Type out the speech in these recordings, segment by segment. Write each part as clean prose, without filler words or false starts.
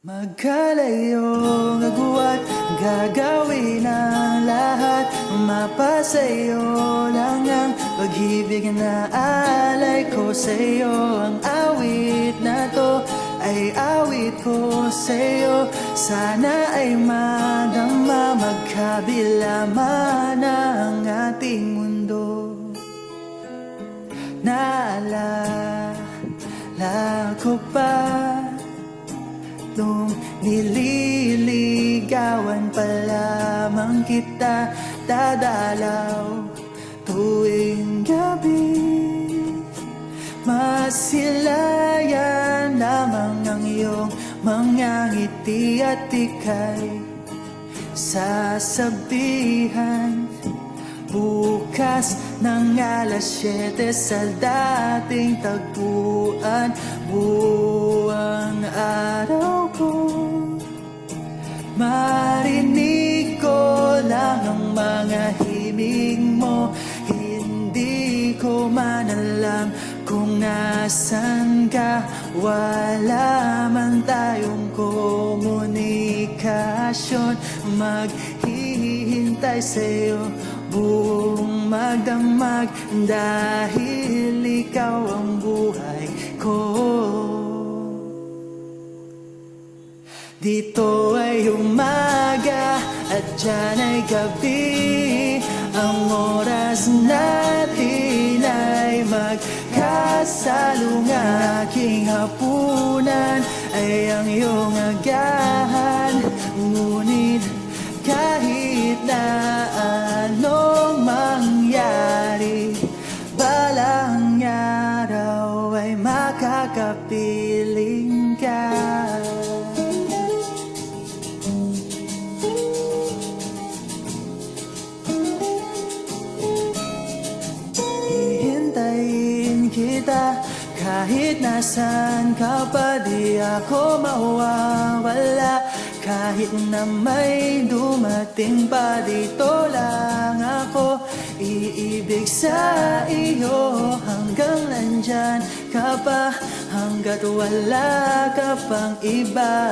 Magkalayong agwat, gagawin ang lahat. Mapasayo lang ang pag-ibig na alay ko sa'yo. Ang awit na to ay awit ko sa'yo. Sana ay madama, magkabila man ang ating mundo. Naalala ko pa nung nililigawan pa lamang kita, dadalaw tuwing gabi. Masilayan lamang ang iyong mga ngiti at ika'y sasabihan bukas ng alas 7 sa dating tagpuan. Buong araw ko, marinig ko lang ang mga himig mo. Hindi ko man alam kung nasan ka. Wala man tayong komunikasyon. Maghihintay sa'yo buong magdamag, dahil ikaw ang buhay ko. Dito ay umaga at dyan ay gabi. Ang oras natin ay magkasalunga. Aking hapunan ay ang iyong agahan. Ngunit kahit na anong mangyari, balang araw ay makakapiling ka. Hihintayin kita kahit nasan ka pa, di ako mawawala. Kahit na may dumating pa, dito lang ako iibig sa iyo. Hanggang nandyan ka pa, hanggat wala ka pang iba.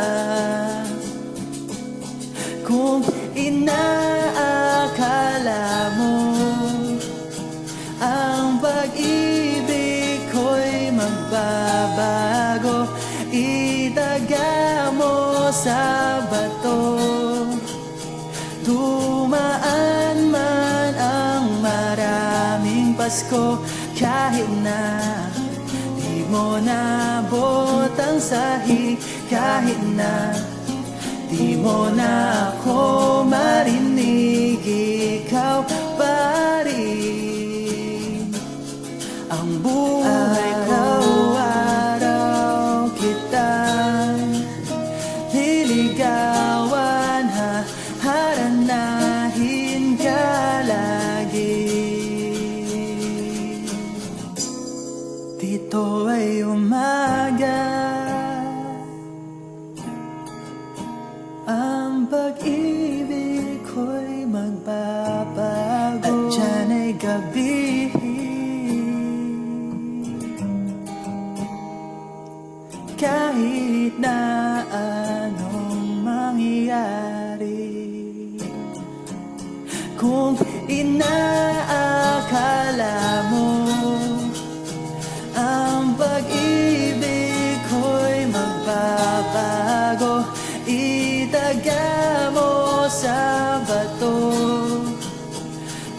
Kung inaakala mo ang pag-ibig ko'y magbabago, itaga mo sa bato. Dumaan man ang maraming Pasko, kahit na di mo nabot ang sahig, kahit na di mo na ako marinig, ikaw pa rin ang buhay ko. Araw-araw kitang liligawan, haharanahin ka lagi. Dito ay umaga, ang pag-ibig ko'y magbabago, at dyan ay gabi. Kahit na anong mangyari, kung inaakala mo ang pag-ibig ko'y magbabago, itaga mo sa bato.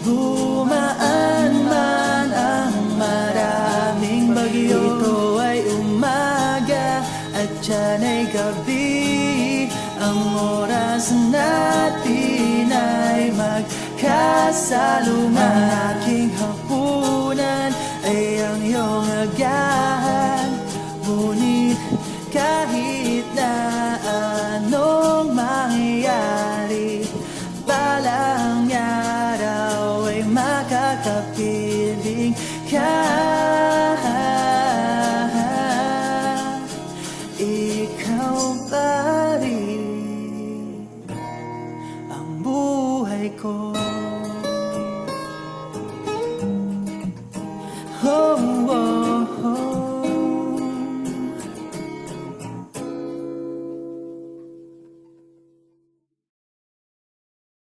Dumaan man ang maraming bagyo, ito ay umaga at dyan ay gabi. Ang oras natin ay magkasalunga. Ang aking hapunan ay ang iyong agahan. Ngunit kahit na anong mangyari, balang araw ay makakapiling ka. Ikaw ba